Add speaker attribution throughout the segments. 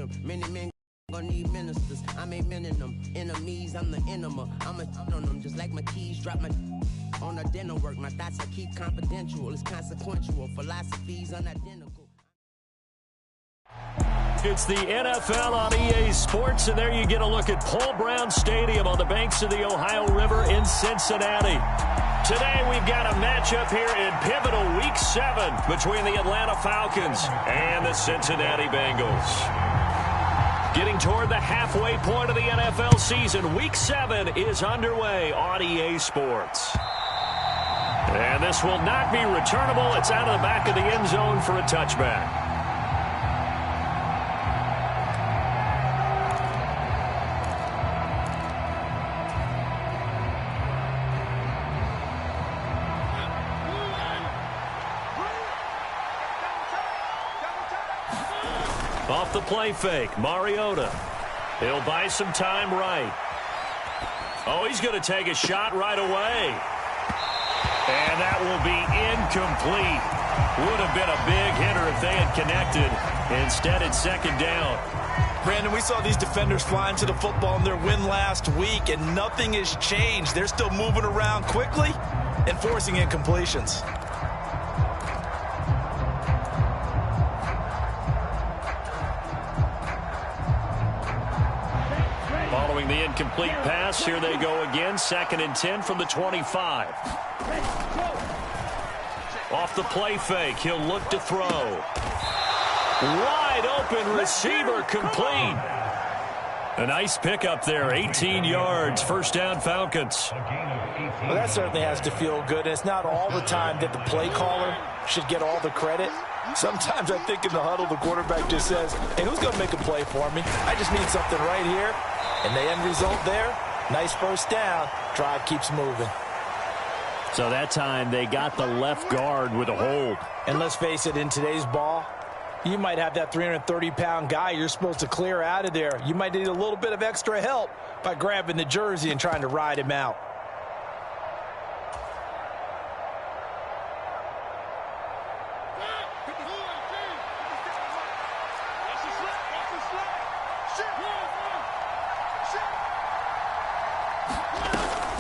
Speaker 1: spectrum. Many men gonna need ministers. I ain't meaning them. Enemies, I'm the enema. I'ma on them just like my keys. Drop my on the dinner work. My thoughts I keep confidential. It's consequential. Philosophies unidentical.
Speaker 2: It's the NFL on EA Sports, and there you get a look at Paul Brown Stadium on the banks of the Ohio River in Cincinnati. Today we've got a matchup here in pivotal Week 7 between the Atlanta Falcons and the Cincinnati Bengals. Getting toward the halfway point of the NFL season, Week 7 is underway on EA Sports. And this will not be returnable. It's out of the back of the end zone for a touchback. Off the play fake, Mariota. He'll buy some time right. Oh, he's going to take a shot right away. And that will be incomplete. Would have been a big hitter if they had connected. Instead, it's second down.
Speaker 3: Brandon, we saw these defenders flying to the football in their win last week, and nothing has changed. They're still moving around quickly and forcing incompletions.
Speaker 2: Following the incomplete pass, here they go again. 2nd and 10 from the 25. Off the play fake, he'll look to throw. Wide open receiver, complete. A nice pickup there, 18 yards, first down Falcons.
Speaker 3: Well, that certainly has to feel good. It's not all the time that the play caller should get all the credit. Sometimes I think in the huddle, the quarterback just says, hey, who's going to make a play for me? I just need something right here. And the end result there, nice first down. Drive keeps moving.
Speaker 2: So that time they got the left guard with a hold.
Speaker 3: And let's face it, in today's ball, you might have that 330-pound guy you're supposed to clear out of there. You might need a little bit of extra help by grabbing the jersey and trying to ride him out.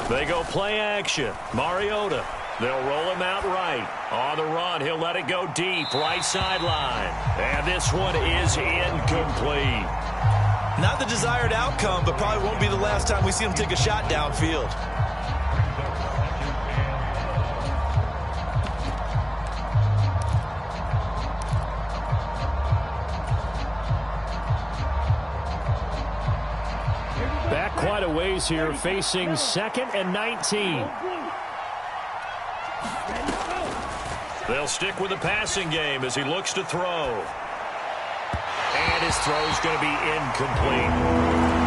Speaker 2: They go play action. Mariota. They'll roll him out right. On the run, he'll let it go deep. Right sideline. And this one is incomplete.
Speaker 3: Not the desired outcome, but probably won't be the last time we see him take a shot downfield.
Speaker 2: Back quite a ways here, facing 2nd and 19. They'll stick with the passing game as he looks to throw. And his throw's going to be incomplete.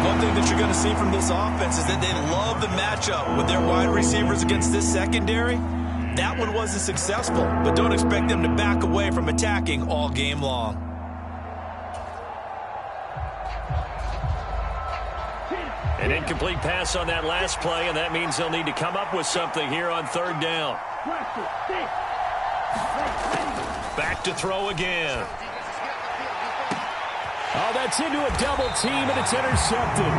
Speaker 3: One thing that you're going to see from this offense is that they love the matchup with their wide receivers against this secondary. That one wasn't successful, but don't expect them to back away from attacking all game long.
Speaker 2: An incomplete pass on that last play, and that means they'll need to come up with something here on 3rd down. Back to throw again. Oh, that's into a double team, and it's intercepted.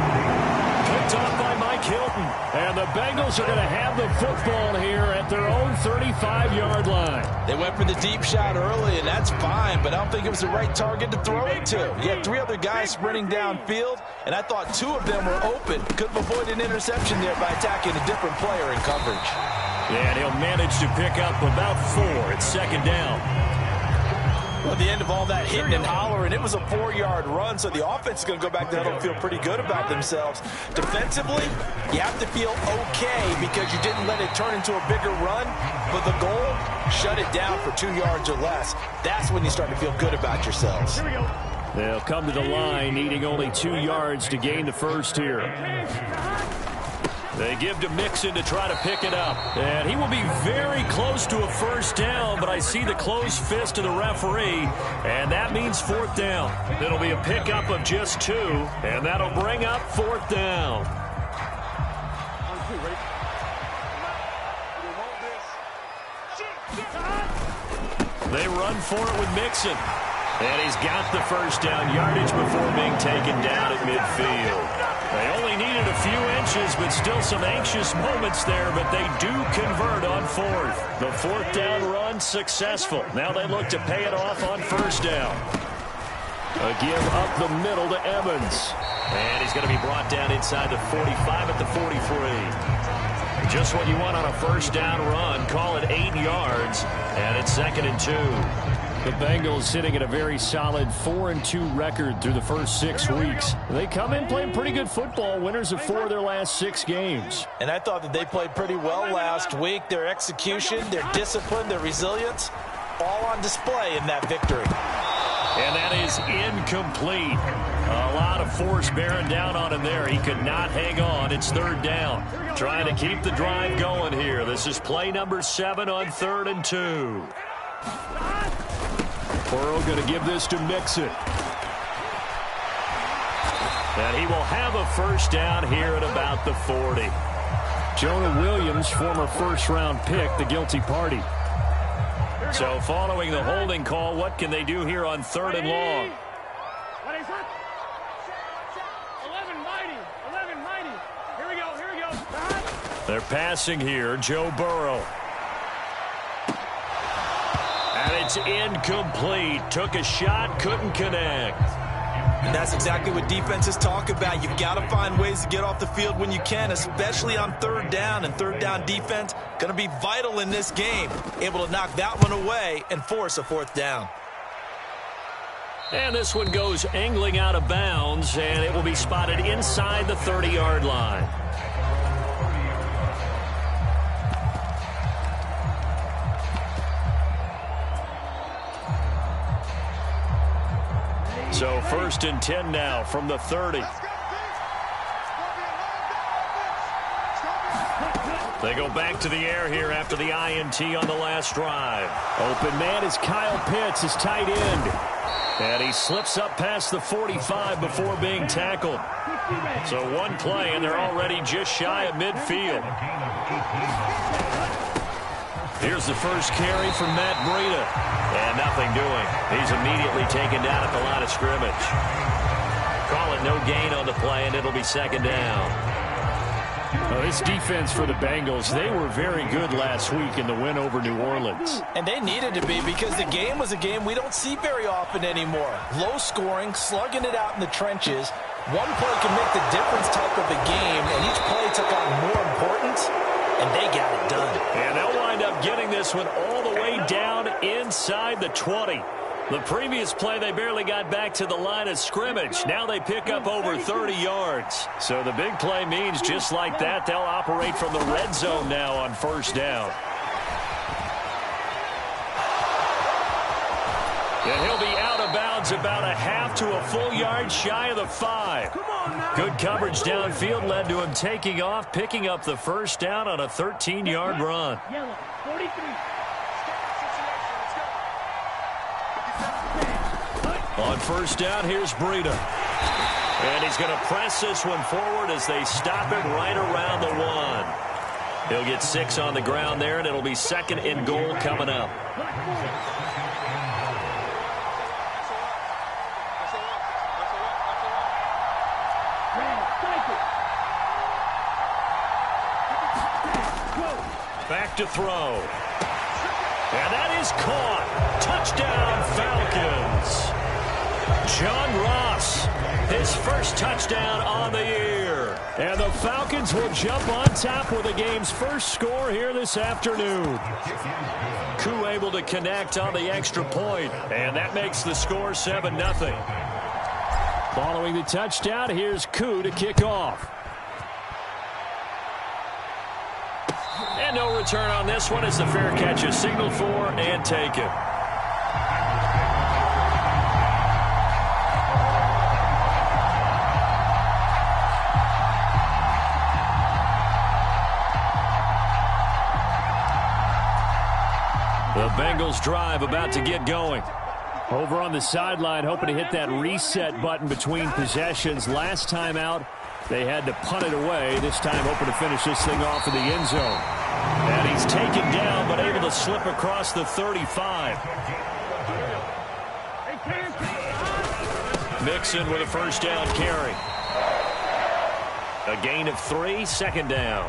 Speaker 2: Picked off by Mike Hilton. And the Bengals are going to have the football here at their own 35-yard line.
Speaker 3: They went for the deep shot early, and that's fine, but I don't think it was the right target to throw it to. You had 3 other guys sprinting downfield, and I thought 2 of them were open. Could have avoided an interception there by attacking a different player in coverage.
Speaker 2: Yeah, and he'll manage to pick up about 4. It's 2nd down.
Speaker 3: Well, at the end of all that hitting and hollering, it was a 4-yard run, so the offense is going to go back to huddle and feel pretty good about themselves. Defensively, you have to feel okay because you didn't let it turn into a bigger run, but the goal, shut it down for 2 yards or less. That's when you start to feel good about yourselves.
Speaker 2: They'll come to the line needing only 2 yards to gain the first here. They give to Mixon to try to pick it up. And he will be very close to a first down, but I see the closed fist of the referee, and that means 4th down. It'll be a pickup of just 2, and that'll bring up 4th down. They run for it with Mixon. And he's got the first down yardage before being taken down at midfield. They only needed a few inches, but still some anxious moments there, but they do convert on fourth. The fourth down run successful. Now they look to pay it off on first down. A give up the middle to Evans. And he's going to be brought down inside the 45 at the 43. Just what you want on a first down run. Call it 8 yards, and it's 2nd and 2. The Bengals sitting at a very solid 4-2 record through the first 6 weeks. They come in playing pretty good football, winners of 4 of their last 6 games.
Speaker 3: And I thought that they played pretty well last week. Their execution, their discipline, their resilience, all on display in that victory.
Speaker 2: And that is incomplete. A lot of force bearing down on him there. He could not hang on. It's 3rd down. Trying to keep the drive going here. This is play number 7 on 3rd and 2. Burrow going to give this to Mixon. And he will have a first down here at about the 40. Jonah Williams, former first-round pick, the guilty party. So following the holding call, what can they do here on 3rd and long?
Speaker 4: 11 mighty. Here we go.
Speaker 2: They're passing here, Joe Burrow. And it's incomplete. Took a shot, couldn't connect.
Speaker 3: And that's exactly what defenses talk about. You've got to find ways to get off the field when you can, especially on 3rd down. And 3rd down defense going to be vital in this game. Able to knock that one away and force a 4th down.
Speaker 2: And this one goes angling out of bounds, and it will be spotted inside the 30-yard line. So 1st and 10 now from the 30. They go back to the air here after the INT on the last drive. Open man is Kyle Pitts, his tight end. And he slips up past the 45 before being tackled. So one play, and they're already just shy of midfield. Here's the first carry from Matt Breida. And nothing doing. He's immediately taken down at the line of scrimmage. Call it no gain on the play, and it'll be 2nd down. Well, this defense for the Bengals, they were very good last week in the win over New Orleans.
Speaker 3: And they needed to be, because the game was a game we don't see very often anymore. Low scoring, slugging it out in the trenches. One play can make the difference type of a game, and each play took on more importance, and they got it done.
Speaker 2: And they'll wind up getting this one all the way down inside the 20. The previous play, they barely got back to the line of scrimmage. Now they pick up over 30 yards. So the big play means just like that, they'll operate from the red zone now on first down. And he'll be out of bounds about a half to a full yard shy of the 5. Good coverage downfield led to him taking off, picking up the first down on a 13-yard run. On first down, here's Breida. And he's going to press this one forward as they stop it right around the 1. He'll get 6 on the ground there, and it'll be 2nd and goal coming up. Back to throw. And that is caught. Touchdown, Falcons. John Ross, his first touchdown on the year. And the Falcons will jump on top with the game's first score here this afternoon. Koo able to connect on the extra point, and that makes the score 7-0. Following the touchdown, here's Koo to kick off. And no return on this one as the fair catch is signaled for and taken. The Bengals drive about to get going. Over on the sideline, hoping to hit that reset button between possessions. Last time out, they had to punt it away. This time hoping to finish this thing off in the end zone. And he's taken down, but able to slip across the 35.
Speaker 4: Hey, Cam,
Speaker 2: Mixon with a first down carry. A gain of 3, second down.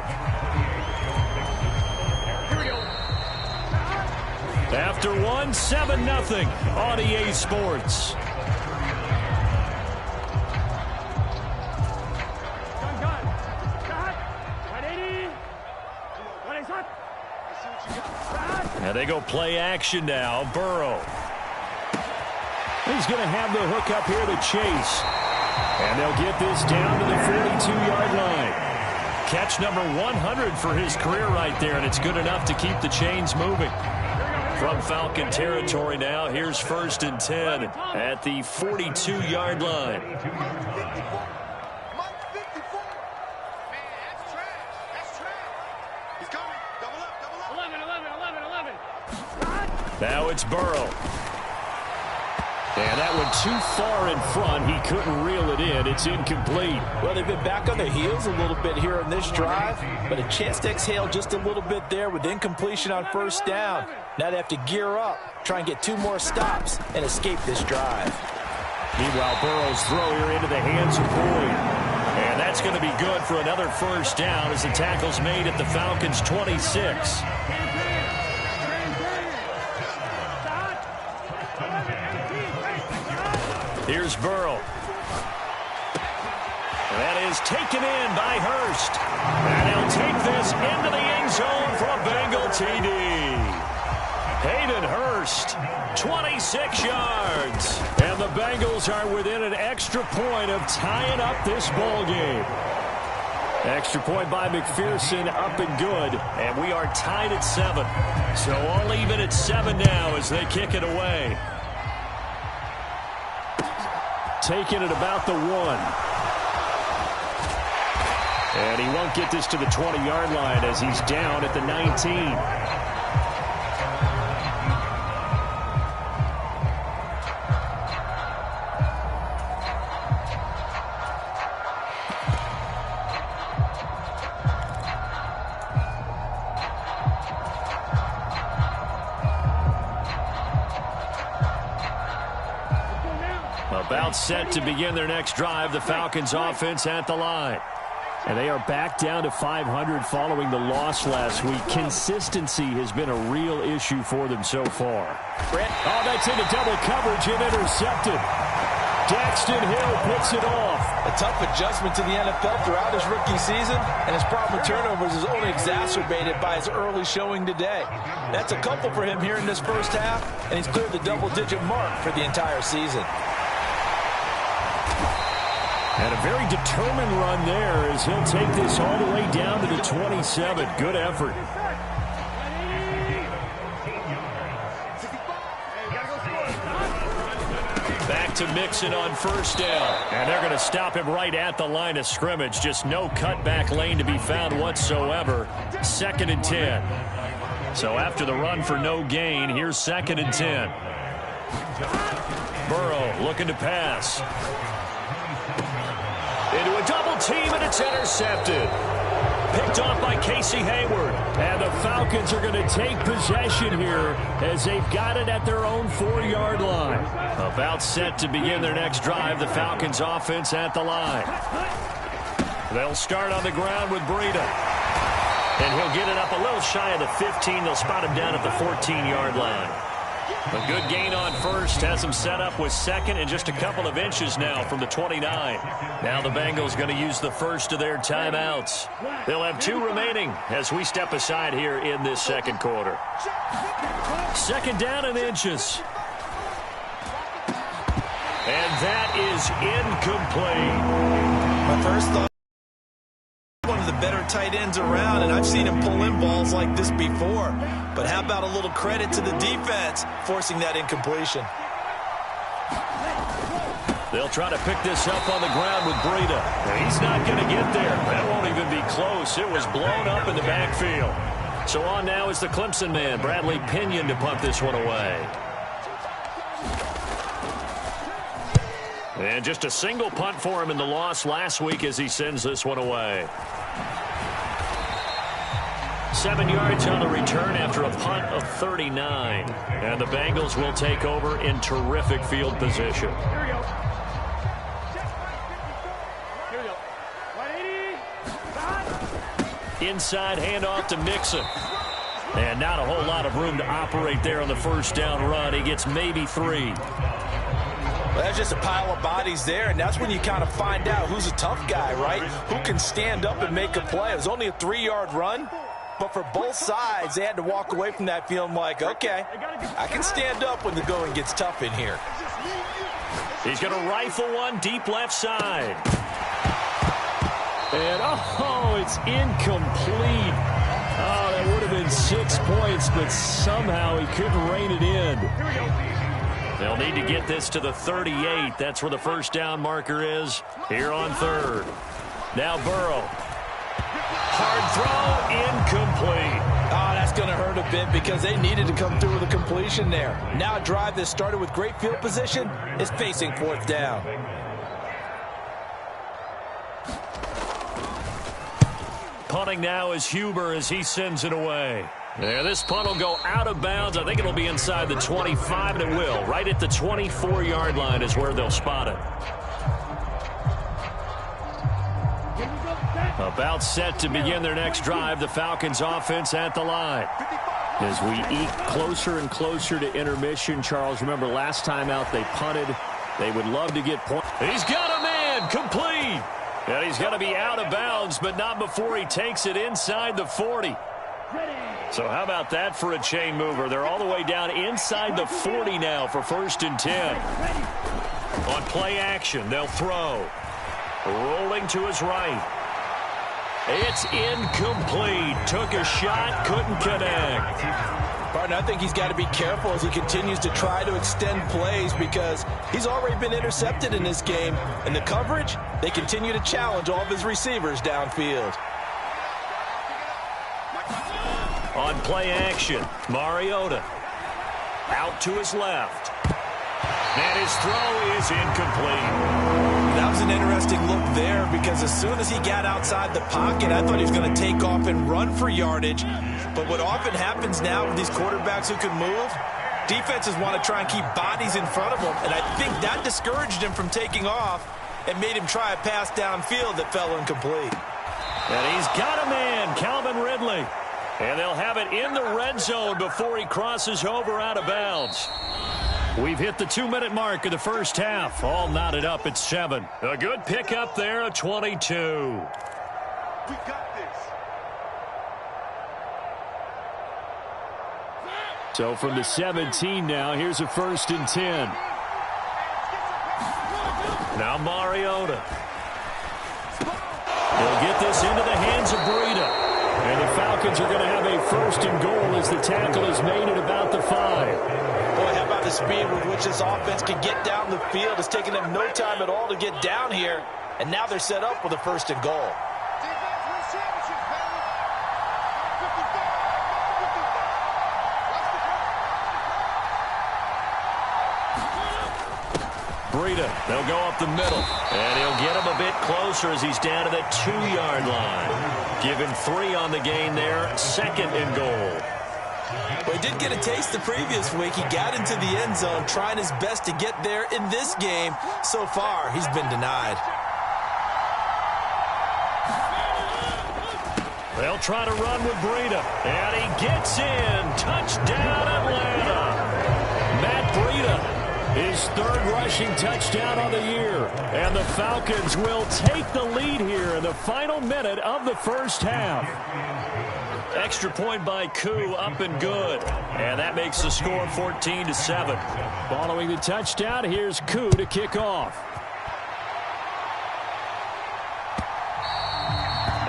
Speaker 2: After 1, 7-0 on EA Sports. And they go play action now. Burrow. He's going to have the hook up here to Chase. And they'll get this down to the 42-yard line. Catch number 100 for his career right there, and it's good enough to keep the chains moving. From Falcon territory now, here's 1st and 10 at the 42-yard line. Now it's Burrow. And that one too far in front. He couldn't reel it in. It's incomplete.
Speaker 3: Well, they've been back on their heels a little bit here on this drive, but a chance to exhale just a little bit there with incompletion on first down. Now they have to gear up, try and get 2 more stops, and escape this drive.
Speaker 2: Meanwhile, Burrow's throw here into the hands of Boyd. And that's going to be good for another first down as the tackle's made at the Falcons' 26. Here's Burrow. That is taken in by Hurst. And he'll take this into the end zone for a Bengal TD. Hayden Hurst, 26 yards. And the Bengals are within an extra point of tying up this ball game. Extra point by McPherson, up and good. And we are tied at 7. So all even at 7 now as they kick it away. Taking it about the 1. And he won't get this to the 20-yard line as he's down at the 19. About set to begin their next drive, the Falcons offense at the line. And they are back down to 500 following the loss last week. Consistency has been a real issue for them so far. Oh, that's into double coverage and intercepted. Daxton Hill picks it off.
Speaker 3: A tough adjustment to the NFL throughout his rookie season, and his problem with turnovers is only exacerbated by his early showing today. That's a couple for him here in this first half, and he's cleared the double-digit mark for the entire season.
Speaker 2: And a very determined run there as he'll take this all the way down to the 27. Good effort. Back to Mixon on first down. And they're going to stop him right at the line of scrimmage. Just no cutback lane to be found whatsoever. 2nd and 10. So after the run for no gain, here's 2nd and 10. Burrow looking to pass. Into a double team, and it's intercepted. Picked off by Casey Hayward. And the Falcons are going to take possession here as they've got it at their own 4-yard line. About set to begin their next drive, the Falcons offense at the line. They'll start on the ground with Breida. And he'll get it up a little shy of the 15. They'll spot him down at the 14-yard line. A good gain on first has him set up with 2nd and just a couple of inches now from the 29. Now the Bengals going to use the first of their timeouts. They'll have 2 remaining as we step aside here in this 2nd quarter. 2nd down and inches. And that is incomplete.
Speaker 3: My first thought, one of the better tight ends around, and I've seen him pull in balls like this before. But how about a little credit to the defense forcing that incompletion?
Speaker 2: They'll try to pick this up on the ground with Breida. He's not going to get there. That won't even be close. It was blown up in the backfield. So on now is the Clemson man, Bradley Pinion, to punt this one away. And just a single punt for him in the loss last week as he sends this one away. 7 yards on the return after a punt of 39. And the Bengals will take over in terrific field position. Inside handoff to Mixon. And not a whole lot of room to operate there on the first down run. He gets maybe 3.
Speaker 3: Well, that's just a pile of bodies there, and that's when you kind of find out who's a tough guy, right? Who can stand up and make a play. It was only a 3-yard run, but for both sides, they had to walk away from that feeling like, okay, I can stand up when the going gets tough in here.
Speaker 2: He's going to rifle one deep left side. And, oh, it's incomplete. Oh, that would have been 6 points, but somehow he couldn't rein it in. They'll need to get this to the 38. That's where the first down marker is here on 3rd. Now Burrow. Hard throw, incomplete.
Speaker 3: Oh, that's going to hurt a bit because they needed to come through with a completion there. Now a drive that started with great field position is facing 4th down.
Speaker 2: Punting now is Huber as he sends it away. Yeah, this punt will go out of bounds. I think it'll be inside the 25, and it will. Right at the 24-yard line is where they'll spot it. About set to begin their next drive, the Falcons offense at the line. As we eke closer and closer to intermission, Charles, remember last time out they punted. They would love to get points. He's got a man, complete. And he's going to be out of bounds, but not before he takes it inside the 40. So how about that for a chain mover? They're all the way down inside the 40 now for 1st and 10. On play action, they'll throw. Rolling to his right. It's incomplete. Took a shot, couldn't connect.
Speaker 3: Partner, I think he's got to be careful as he continues to try to extend plays because he's already been intercepted in this game. And the coverage, they continue to challenge all of his receivers downfield.
Speaker 2: On play action, Mariota. Out to his left. And his throw is incomplete.
Speaker 3: That was an interesting look there because as soon as he got outside the pocket, I thought he was going to take off and run for yardage. But what often happens now with these quarterbacks who can move, defenses want to try and keep bodies in front of them. And I think that discouraged him from taking off and made him try a pass downfield that fell incomplete.
Speaker 2: And he's got a man, Calvin Ridley. And they'll have it in the red zone before he crosses over out of bounds. We've hit the 2-minute mark of the first half. All knotted up at 7. A good pickup there, a 22.
Speaker 5: We got this.
Speaker 2: So from the 17 now, here's a 1st and 10. Now Mariota. They'll get this into the hands of Breida. And the Falcons are going to have a 1st and goal as the tackle is made at about the 5.
Speaker 3: Boy, how about the speed with which this offense can get down the field? It's taken them no time at all to get down here. And now they're set up with a 1st and goal.
Speaker 2: Breida, they'll go up the middle. And he'll get him a bit closer as he's down to the 2-yard line. Give him 3 on the gain there, 2nd and goal.
Speaker 3: Well, he did get a taste the previous week. He got into the end zone trying his best to get there in this game. So far, he's been denied.
Speaker 2: They'll try to run with Breida. And he gets in. Touchdown, Atlanta. Matt Breida. His 3rd rushing touchdown of the year. And the Falcons will take the lead here in the final minute of the first half. Extra point by Koo, up and good. And that makes the score 14-7. Following the touchdown, here's Koo to kick off.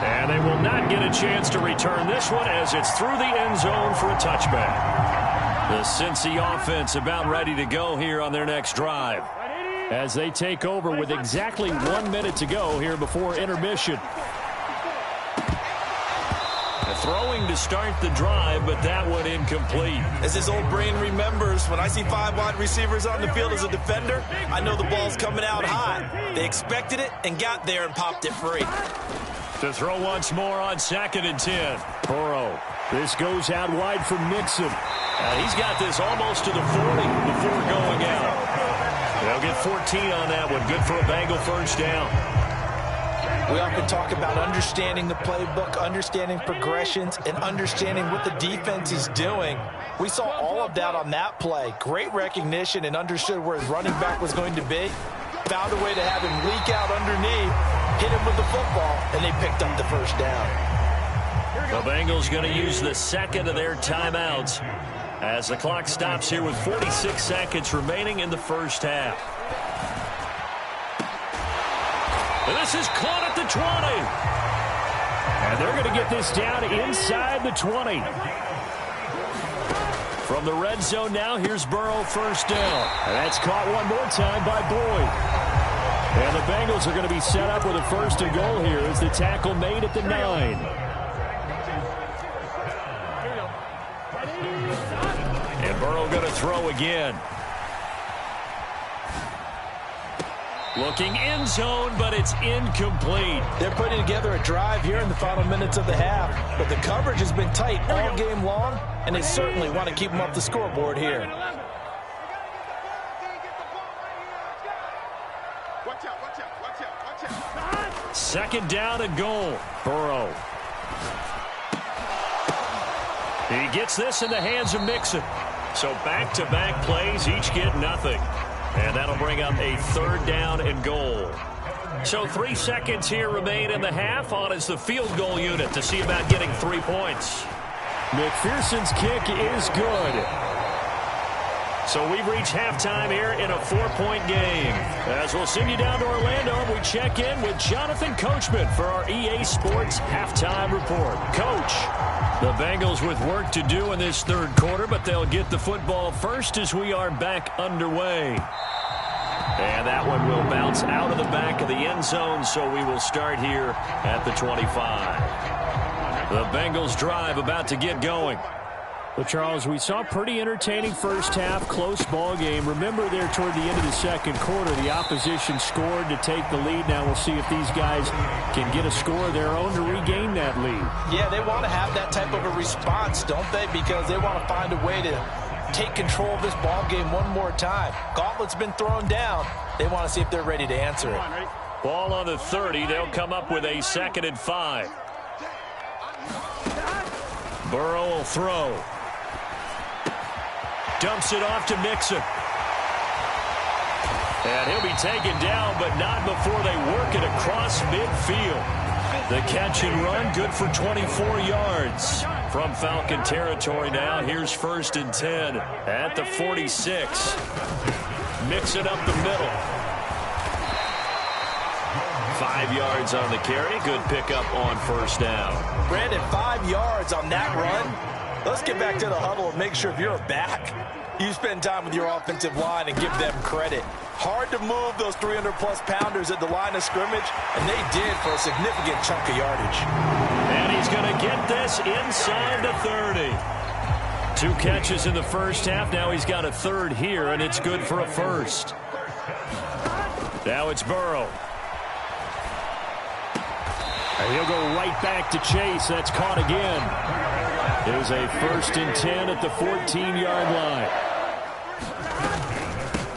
Speaker 2: And they will not get a chance to return this one as it's through the end zone for a touchback. The Cincy offense about ready to go here on their next drive as they take over with exactly 1 minute to go here before intermission. Throwing to start the drive, but that one incomplete.
Speaker 3: As his old brain remembers, when I see 5 wide receivers on the field as a defender, I know the ball's coming out hot. They expected it and got there and popped it free.
Speaker 2: To throw once more on 2nd and 10. Burrow. This goes out wide for Mixon. He's got this almost to the 40 before going out. They'll get 14 on that one. Good for a Bengal first down.
Speaker 3: We often talk about understanding the playbook, understanding progressions, and understanding what the defense is doing. We saw all of that on that play. Great recognition and understood where his running back was going to be. Found a way to have him leak out underneath, hit him with the football, and they picked up the first down.
Speaker 2: The Bengals going to use the second of their timeouts as the clock stops here with 46 seconds remaining in the first half. And this is caught at the 20. And they're going to get this down inside the 20. From the red zone now, here's Burrow, first down. And that's caught one more time by Boyd. And the Bengals are going to be set up with a first and goal here as the tackle made at the 9. And Burrow going to throw again. Looking end zone, but it's incomplete.
Speaker 3: They're putting together a drive here in the final minutes of the half, but the coverage has been tight all game long, and they certainly want to keep them off the scoreboard here.
Speaker 2: Second down and goal. Burrow. He gets this in the hands of Mixon. So back-to-back plays, each get nothing. And that'll bring up a third down and goal. So 3 seconds here remain in the half. On is the field goal unit to see about getting 3 points. McPherson's kick is good. So we've reached halftime here in a 4-point game. As we'll send you down to Orlando, we check in with Jonathan Coachman for our EA Sports Halftime Report. Coach, the Bengals with work to do in this third quarter, but they'll get the football first as we are back underway. And that one will bounce out of the back of the end zone, so we will start here at the 25. The Bengals drive about to get going. Well, Charles, we saw a pretty entertaining first half, close ball game. Remember there toward the end of the second quarter, the opposition scored to take the lead. Now we'll see if these guys can get a score of their own to regain that lead.
Speaker 3: Yeah, they want to have that type of a response, don't they? Because they want to find a way to take control of this ball game one more time. Gauntlet's been thrown down. They want to see if they're ready to answer it.
Speaker 2: Ball on the 30. They'll come up with a 2nd and 5. Burrow will throw. Dumps it off to Mixon. And he'll be taken down, but not before they work it across midfield. The catch and run, good for 24 yards. From Falcon territory now, here's 1st and 10 at the 46. Mixon up the middle. 5 yards on the carry. Good pickup on first down.
Speaker 3: Brandon, 5 yards on that run. Let's get back to the huddle and make sure if you're a back, you spend time with your offensive line and give them credit. Hard to move those 300-plus pounders at the line of scrimmage, and they did for a significant chunk of yardage.
Speaker 2: And he's going to get this inside the 30. 2 catches in the first half. Now he's got a third here, and it's good for a first. Now it's Burrow. And he'll go right back to Chase. That's caught again. There's a 1st and 10 at the 14-yard line.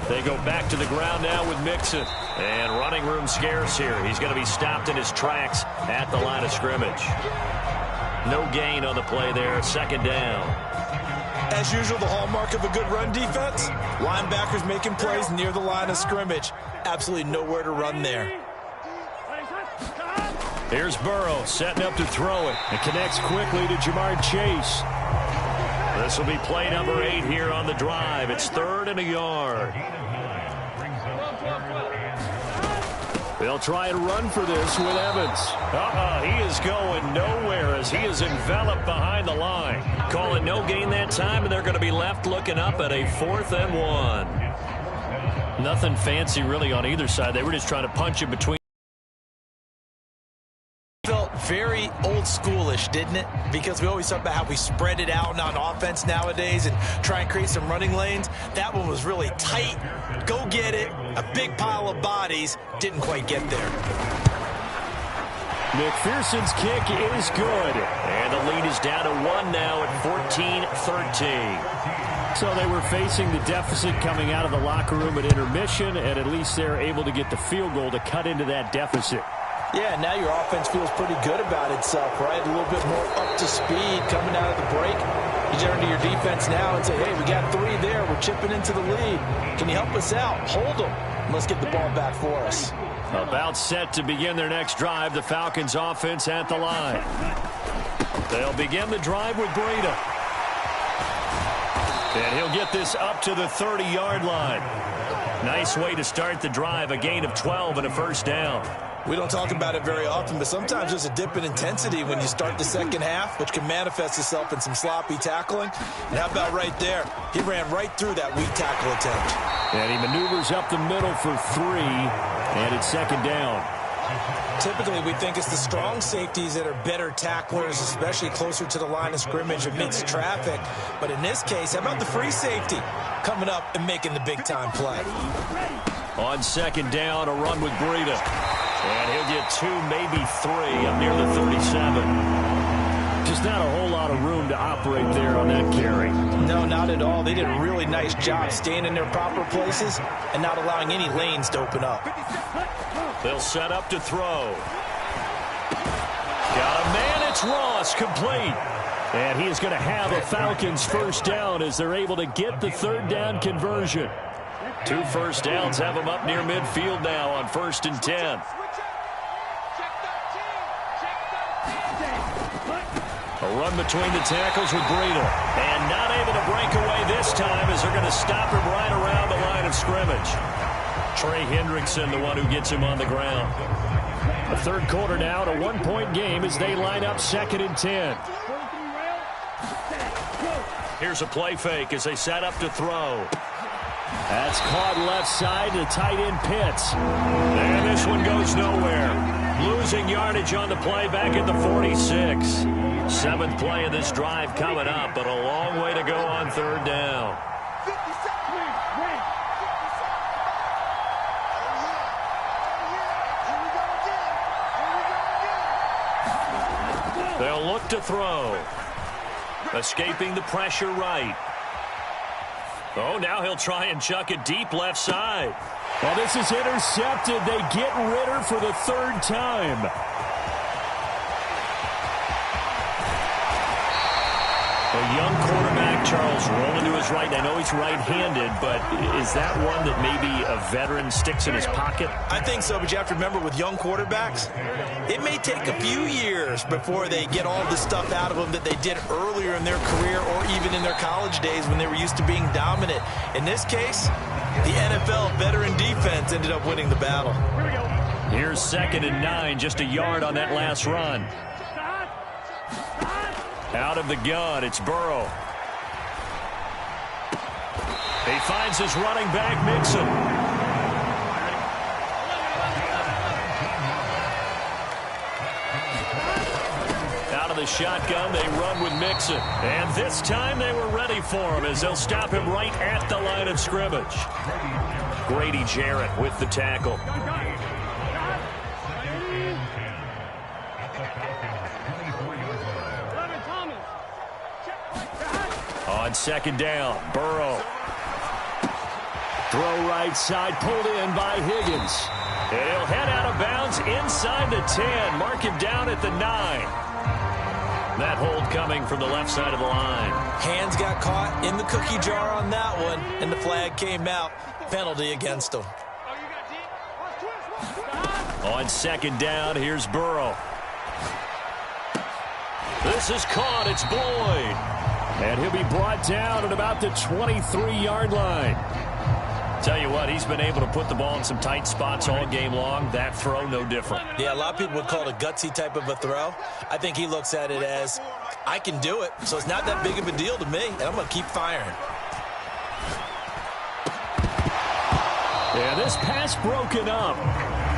Speaker 2: They go back to the ground now with Mixon. And running room scarce here. He's going to be stopped in his tracks at the line of scrimmage. No gain on the play there. 2nd down.
Speaker 3: As usual, the hallmark of a good run defense, linebackers making plays near the line of scrimmage. Absolutely nowhere to run there.
Speaker 2: Here's Burrow setting up to throw it. It connects quickly to Jamar Chase. This will be play number 8 here on the drive. It's 3rd and a yard. They'll try and run for this with Evans. He is going nowhere as he is enveloped behind the line. Calling no gain that time, and they're going to be left looking up at a 4th and 1. Nothing fancy really on either side. They were just trying to punch in between.
Speaker 3: Felt very old schoolish, didn't it? Because we always talk about how we spread it out on offense nowadays and try and create some running lanes. That one was really tight. Go get it. A big pile of bodies. Didn't quite get there.
Speaker 2: McPherson's kick is good. And the lead is down to 1 now at 14-13. So they were facing the deficit coming out of the locker room at intermission, and at least they're able to get the field goal to cut into that deficit.
Speaker 3: Yeah, now your offense feels pretty good about itself, right? A little bit more up to speed coming out of the break. You turn to your defense now and say, hey, we got 3 there. We're chipping into the lead. Can you help us out? Hold them. Let's get the ball back for us.
Speaker 2: About set to begin their next drive. The Falcons offense at the line. They'll begin the drive with Breida. And he'll get this up to the 30-yard line. Nice way to start the drive. A gain of 12 and a first down.
Speaker 3: We don't talk about it very often, but sometimes there's a dip in intensity when you start the second half, which can manifest itself in some sloppy tackling. And how about right there? He ran right through that weak tackle attempt.
Speaker 2: And he maneuvers up the middle for 3, and it's second down.
Speaker 3: Typically, we think it's the strong safeties that are better tacklers, especially closer to the line of scrimmage amidst traffic. But in this case, how about the free safety coming up and making the big-time play?
Speaker 2: On second down, a run with Breida. And he'll get 2, maybe 3 up near the 37. Just not a whole lot of room to operate there on that carry.
Speaker 3: No, not at all. They did a really nice job staying in their proper places and not allowing any lanes to open up.
Speaker 2: They'll set up to throw. Got a man, it's Ross, complete. And he is going to have a Falcons first down as they're able to get the third down conversion. 2 first downs have them up near midfield now on 1st and 10. A run between the tackles with Breida. And not able to break away this time as they're going to stop him right around the line of scrimmage. Trey Hendrickson, the one who gets him on the ground. The third quarter now, a 1-point game as they line up 2nd and 10. Here's a play fake as they set up to throw. That's caught left side to tight end Pitts. And this one goes nowhere. Losing yardage on the play back at the 46. 7th play of this drive coming up, but a long way to go on 3rd down. They'll look to throw. Escaping the pressure right. Oh, now he'll try and chuck it deep left side. Well, this is intercepted. They get Ritter for the 3rd time. A young quarterback, Charles, rolling to his right. I know he's right-handed, but is that one that maybe a veteran sticks in his pocket?
Speaker 3: I think so, but you have to remember with young quarterbacks, it may take a few years before they get all the stuff out of them that they did earlier in their career or even in their college days when they were used to being dominant. In this case, the NFL veteran defense ended up winning the battle.
Speaker 2: Here's 2nd and 9, just a yard on that last run. Out of the gun, it's Burrow. He finds his running back, Mixon. Out of the shotgun, they run with Mixon. And this time they were ready for him as they'll stop him right at the line of scrimmage. Grady Jarrett with the tackle. On 2nd down, Burrow. Throw right side, pulled in by Higgins. And he'll head out of bounds inside the 10. Mark him down at the 9. That hold coming from the left side of the line.
Speaker 3: Hands got caught in the cookie jar on that one, and the flag came out. Penalty against him.
Speaker 2: On 2nd down, here's Burrow. This is caught. It's Boyd. And he'll be brought down at about the 23-yard line. Tell you what, he's been able to put the ball in some tight spots all game long. That throw, no different.
Speaker 3: Yeah, a lot of people would call it a gutsy type of a throw. I think he looks at it as, I can do it, so it's not that big of a deal to me, and I'm going to keep firing.
Speaker 2: Yeah, this pass broken up.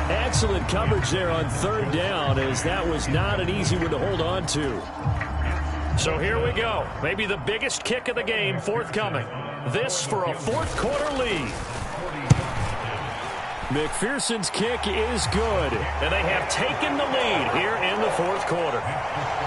Speaker 2: Excellent coverage there on 3rd down, as that was not an easy one to hold on to. So here we go. Maybe the biggest kick of the game forthcoming. This for a 4th quarter lead. McPherson's kick is good, and they have taken the lead here in the fourth quarter.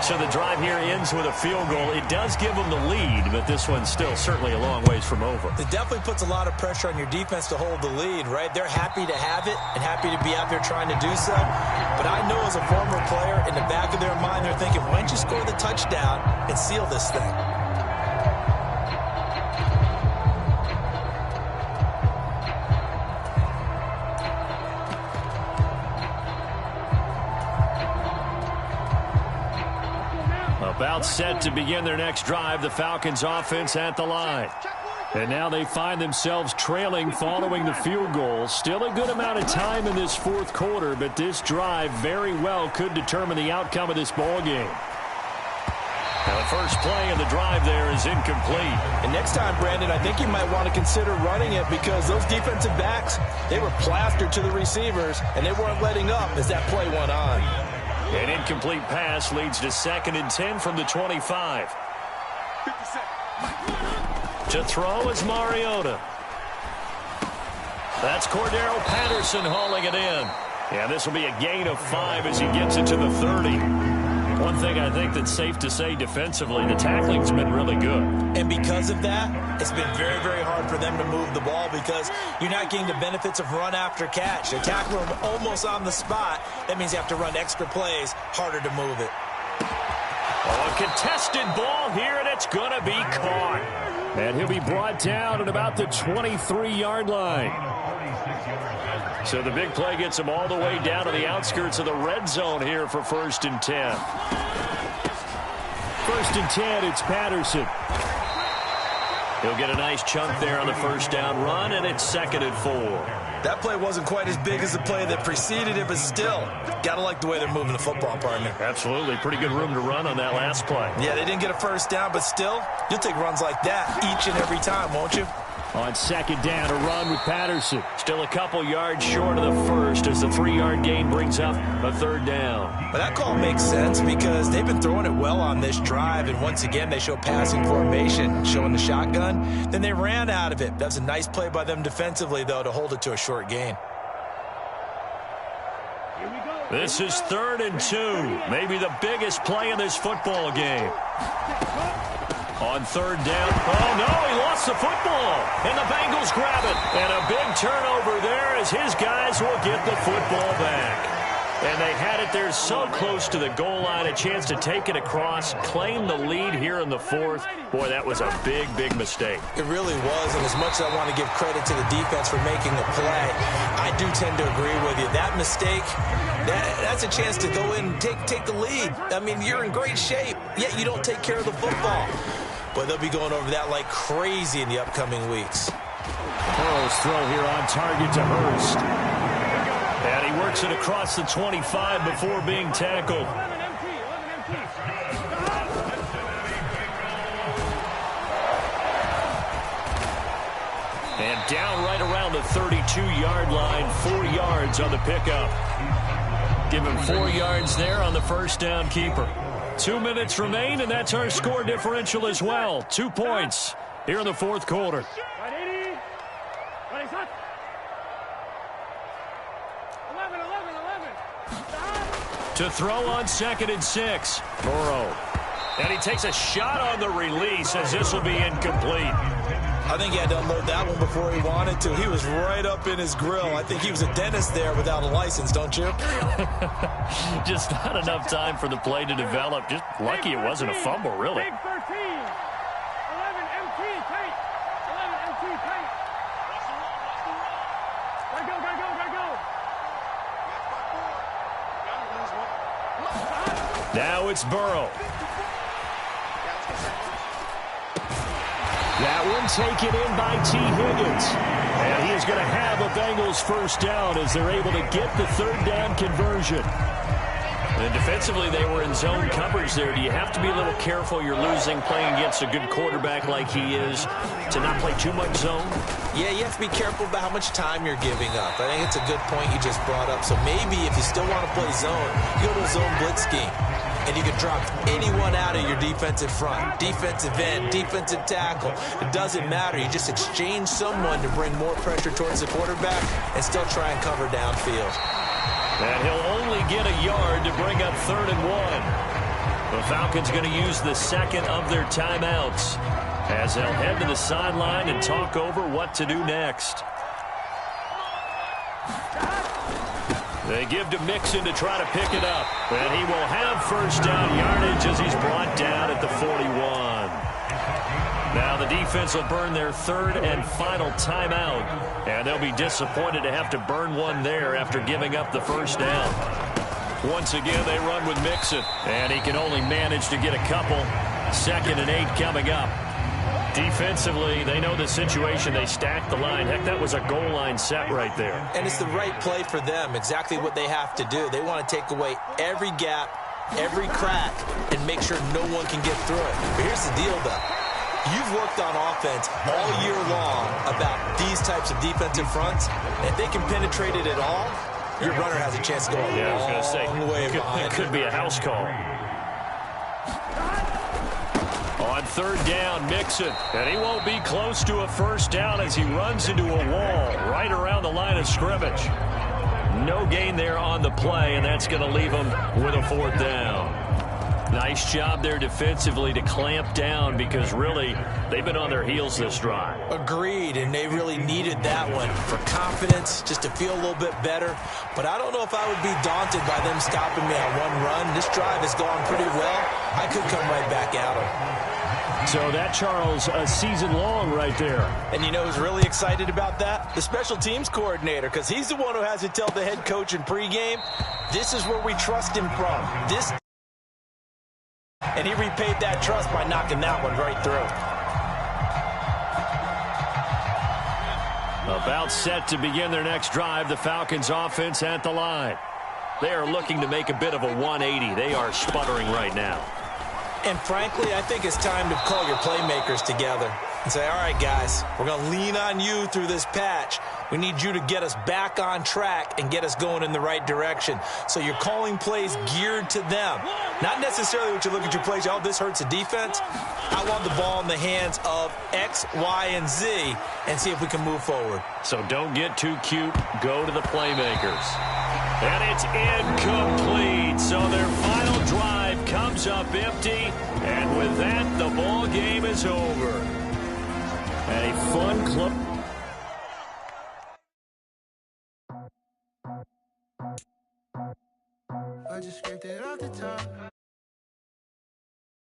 Speaker 2: So the drive here ends with a field goal. It does give them the lead, but this one's still certainly a long ways from over.
Speaker 3: It definitely puts a lot of pressure on your defense to hold the lead, right? They're happy to have it and happy to be out there trying to do so. But I know as a former player, in the back of their mind, they're thinking, why don't you score the touchdown and seal this thing?
Speaker 2: About set to begin their next drive, the Falcons offense at the line. And now they find themselves trailing following the field goal. Still a good amount of time in this fourth quarter, but this drive very well could determine the outcome of this ball game. Now the first play of the drive there is incomplete.
Speaker 3: And next time, Brandon, I think you might want to consider running it because those defensive backs, they were plastered to the receivers, and they weren't letting up as that play went on.
Speaker 2: An incomplete pass leads to 2nd and 10 from the 25. To throw is Mariota. That's Cordero Patterson hauling it in. Yeah, this will be a gain of 5 as he gets it to the 30. One thing I think that's safe to say defensively, the tackling's been really good.
Speaker 3: And because of that, it's been very, very hard for them to move the ball because you're not getting the benefits of run after catch. They tackle them almost on the spot. That means you have to run extra plays, harder to move it.
Speaker 2: Oh, a contested ball here, and it's going to be caught. And he'll be brought down at about the 23-yard line. So the big play gets him all the way down to the outskirts of the red zone here for 1st and 10. 1st and 10, it's Patterson. He'll get a nice chunk there on the first down run, and it's 2nd and 4.
Speaker 3: That play wasn't quite as big as the play that preceded it, but still, got to like the way they're moving the football, partner.
Speaker 2: Absolutely. Pretty good room to run on that last play.
Speaker 3: Yeah, they didn't get a first down, but still, you'll take runs like that each and every time, won't you?
Speaker 2: On 2nd down, a run with Patterson. Still a couple yards short of the first as the 3-yard gain brings up a 3rd down.
Speaker 3: But that call makes sense because they've been throwing it well on this drive, and once again, they show passing formation, showing the shotgun. Then they ran out of it. That's a nice play by them defensively, though, to hold it to a short gain.
Speaker 2: This is 3rd and 2. Maybe the biggest play in this football game. On 3rd down. Oh, no, he lost the football. And the Bengals grab it. And a big turnover there as his guys will get the football back. And they had it there so close to the goal line, a chance to take it across, claim the lead here in the 4th. Boy, that was a big, big mistake.
Speaker 3: It really was, and as much as I want to give credit to the defense for making the play, I do tend to agree with you. That mistake, that's a chance to go in and take the lead. I mean, you're in great shape, yet you don't take care of the football. But they'll be going over that like crazy in the upcoming weeks.
Speaker 2: Burrow's throw here on target to Hurst. And he works it across the 25 before being tackled. And down right around the 32-yard line, 4 yards on the pickup. Give him 4 yards there on the first down keeper. 2 minutes remain, and that's our score differential as well. 2 points here in the fourth quarter. To throw on 2nd and 6. Burrow. And he takes a shot on the release as this will be incomplete.
Speaker 3: I think he had to unload that one before he wanted to. He was right up in his grill. I think he was a dentist there without a license, don't you?
Speaker 2: Just not enough time for the play to develop. Just lucky it wasn't a fumble, really.
Speaker 4: Big 13. 11 MT tight. 11 MT tight. Gotta go.
Speaker 2: Now it's Burrow. That one taken in by T. Higgins. And he is going to have a Bengals first down as they're able to get the 3rd down conversion. And defensively, they were in zone coverage there. Do you have to be a little careful? You're losing, playing against a good quarterback like he is, to not play too much zone?
Speaker 3: Yeah, you have to be careful about how much time you're giving up. I think it's a good point you just brought up. So maybe if you still want to play zone, you go to a zone blitz scheme. And you can drop anyone out of your defensive front, defensive end, defensive tackle. It doesn't matter. You just exchange someone to bring more pressure towards the quarterback and still try and cover downfield.
Speaker 2: And he'll only get a yard to bring up 3rd and 1. The Falcons going to use the second of their timeouts as they'll head to the sideline and talk over what to do next. They give to Mixon to try to pick it up. And he will have first down yardage as he's brought down at the 41. Now the defense will burn their 3rd and final timeout. And they'll be disappointed to have to burn one there after giving up the first down. Once again, they run with Mixon. And he can only manage to get a couple. 2nd and 8 coming up. Defensively, they know the situation. They stack the line. Heck, that was a goal line set right there.
Speaker 3: And it's the right play for them, exactly what they have to do. They want to take away every gap, every crack, and make sure no one can get through it. But here's the deal, though. You've worked on offense all year long about these types of defensive fronts. If they can penetrate it at all, your runner has a chance to go a long way behind.
Speaker 2: It could be a house call. On 3rd down, Mixon. And he won't be close to a first down as he runs into a wall right around the line of scrimmage. No gain there on the play, and that's going to leave him with a 4th down. Nice job there defensively to clamp down because really they've been on their heels this drive.
Speaker 3: Agreed, and they really needed that one for confidence, just to feel a little bit better. But I don't know if I would be daunted by them stopping me on one run. This drive has gone pretty well. I could come right back at them.
Speaker 2: So that, Charles, a season long right there.
Speaker 3: And you know who's really excited about that? The special teams coordinator, because he's the one who has to tell the head coach in pregame, this is where we trust him from. And he repaid that trust by knocking that one right through.
Speaker 2: About set to begin their next drive, the Falcons offense at the line. They are looking to make a bit of a 180. They are sputtering right now.
Speaker 3: And frankly, I think it's time to call your playmakers together and say, all right, guys, we're going to lean on you through this patch. We need you to get us back on track and get us going in the right direction. So you're calling plays geared to them. Not necessarily what you look at your plays, oh, this hurts the defense. I want the ball in the hands of X, Y, and Z and see if we can move forward.
Speaker 2: So don't get too cute. Go to the playmakers. And it's incomplete. So their final drive comes up empty. And with that, the ball game is over. A fun club.
Speaker 1: I just scraped it off the top.